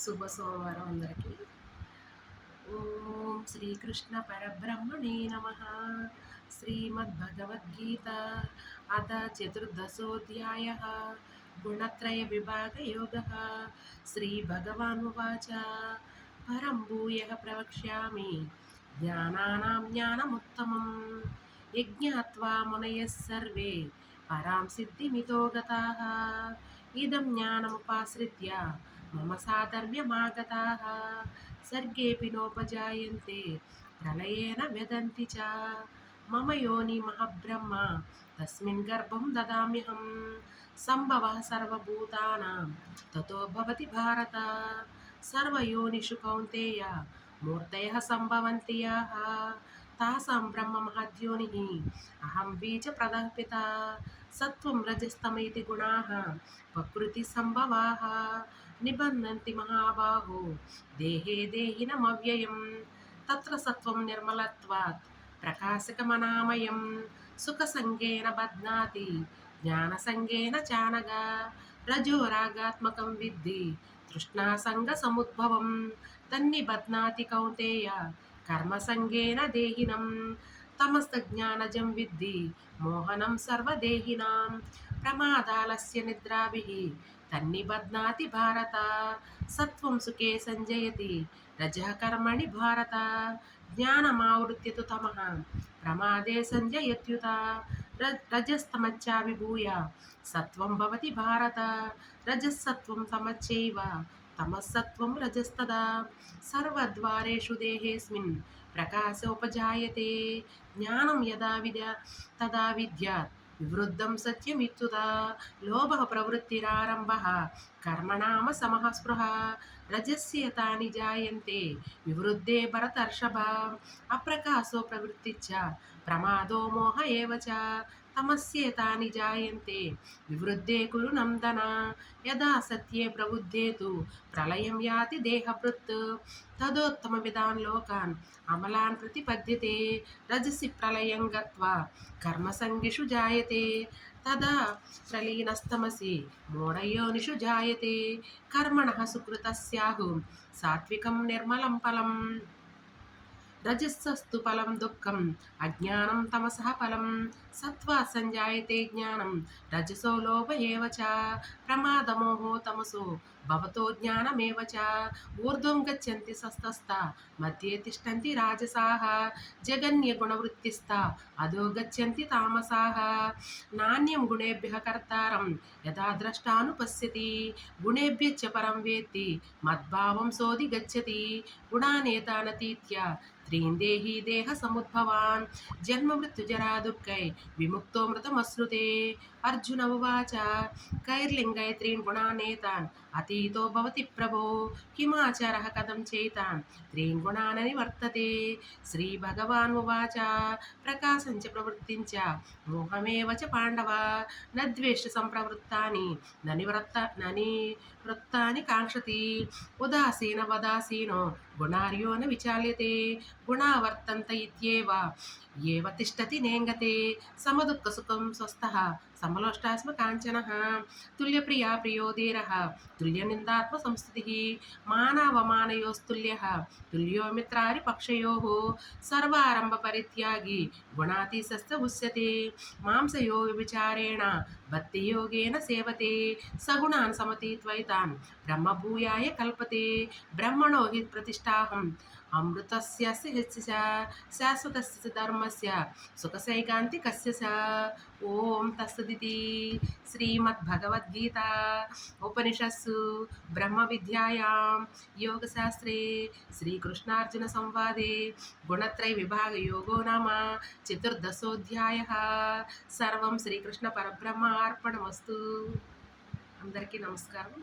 శుభ సోమవారం అందరికీ. ఓం శ్రీకృష్ణ పరబ్రహ్మణే నమః. శ్రీమద్భగవద్గీత అథ చతుర్దశోऽధ్యాయः. గుణత్రయ విభాగయోగः. శ్రీభగవానువాచ పరం భూయః ప్రవక్ష్యామి జ్ఞానానాం జ్ఞానముత్తమం యజ్ఞాత్వా మునయః సర్వే పరాం సిద్ధిమితో గతాః ఇదం జ్ఞానముపాశ్రిత్య మమ సాధర్మ్యమాగతాః సర్గేపి నోపజాయంతే ప్రళయేన వ్యదంతి చ మమ యోని మహాబ్రహ్మ తస్మిన్ గర్భం దదామ్యహం సంభవః సర్వభూతానాం తతో భవతి భారత సర్వయోనిషు కౌంతేయ మూర్తయః సంభవంతి యాః తాసాం బ్రహ్మ మహద్యోనిః అహం బీజప్రదః పితా సత్వం రజస్తమేతి గుణాః ప్రకృతి సంభవాః నిబంధంతి మహాబాహో దేహే దేహినమవ్యయం తత్ర సత్వం నిర్మలత్వాత్ ప్రకాశకమనామయం సుఖసంగేన బధ్నాతి జ్ఞానసంగేన చానగా రజోరాగాత్మకం విద్ధి తృష్ణాసంగ సముద్భవం తన్నిబధ్నాతి కౌంతేయ కర్మసంగేన దేహినం తమస్తజ్ఞానజం విద్ధి మోహనం సర్వదేహినాం ప్రమాదాలస్య నిద్రాభిః తన్నిబధ్నాతి భారత సత్వం సుఖే సంజయతి రజః కర్మణి భారత జ్ఞానమావృత్య తు తమః ప్రమాదే సంజయత్యుత రజస్తమశ్చావిభూయ సత్వం భవతి భారత రజస్సత్వం తమశ్చైవ తమస్సత్వం రజస్తదా సర్వద్వారేషు దేహేస్మిన్ ప్రకాశోపజాయతే జ్ఞానం తదా విద్యాత్ వివృద్ధం సత్యమిత్యుదా లోభః ప్రవృత్తిరారంభః కర్మణామ సమః స్పృహ రజస్యేతాని జాయంతే వివృద్ధే భరతర్షభ అప్రకాశో ప్రవృత్తిచ్చ ప్రమాదో మోహ ఏవ చ తమస్యేతాని జాయంతే వివృద్ధే కురు నందన యదా సత్యే ప్రబుద్ధే తు ప్రళయం యాతి దేహభృత్ తదోత్తమ విదాన్ లోకాన్ అమలాన్ ప్రతిపద్యతే రజసి ప్రళయం గత్వా కర్మసంగిషు జాయతే తదా ప్రలీనస్తమసి మూఢయోనిషు జాయతే కర్మణః సుకృతస్యాహు సాత్వికం నిర్మలం ఫలం రజస్సస్తు ఫలం దుఃఖం అజ్ఞానం తమసః ఫలం సత్వా సంజాయతే జ్ఞానం రజసో లోభ ఏవ చ ప్రమాదమోహో తమసో భవతో జ్ఞానమేవ చ ఊర్ధ్వం గచ్చంతి సస్తస్థా మధ్యే తిష్టంతి రాజసాః జగన్యగుణవృత్తిస్థా అధో గచ్చంతి తామసాః నాణ్యం గుణేభ్యః కర్తారం యథా ద్రష్టానుపశ్యతి గుణేభ్యశ్చ పరం వేత్తి మద్భావం సోది గచ్చతి గుణానేతానతీత్య త్రీన్ దేహి దేహ సముద్భవాన్ జన్మ మృత్యుజరా దుఃఖై విముక్తో మృతమశ్నుతే అర్జున ఉవాచ కైర్లింగై త్రీన్ గుణానేతాన్ అతీతో భవతి ప్రభో కిమాచారః కథం చైతాన్ త్రీన్ గుణాన్ నివర్తతే శ్రీ భగవాన్ ఉవాచ ప్రకాశం చ ప్రవృత్తిం చ మోహమేవ చ పాండవ నద్వేష్ట సంప్రవృత్తాని నివృత్తాని కాంక్షతి ఉదాసీన వదాసీనో గుణార్యో న విచాల్యతే గుణావర్తంత ఇత్యేవ ఏవ తిష్టతి నేంగతే సమదుఃఖ సుఖం స్వస్థః సమలోష్టాస్మ కాంచనః తుల్యప్రియా ప్రియో ధీరః తుల్యనిందాత్మ సంస్థితిః మానావమానయోస్తుల్యః తుల్యో మిత్రారి పక్షయోః సర్వారంభ పరిత్యాగి గుణాతీతస్థ ఉచ్యతే మాంసయో విచారేణ భక్తియోగేన సేవతే సగుణాన్ సమతీత్వైతాన్ బ్రహ్మభూయాయ కల్పతే బ్రహ్మణో హి ప్రతిష్టాహం అమృతస్య శాశ్వతస్య ధర్మస్య సుఖసైకాంతికస్య చ. ఓం తత్సదితి. శ్రీమద్భగవద్గీత ఉపనిషత్సు బ్రహ్మ విద్యాయాం యోగశాస్త్రే శ్రీకృష్ణార్జున సంవాదే గుణత్రయ విభాగ యోగో నామ చతుర్దశోధ్యాయః. సర్వం శ్రీకృష్ణ పరబ్రహ్మ అర్పణమస్తు. అందరికీ నమస్కారం.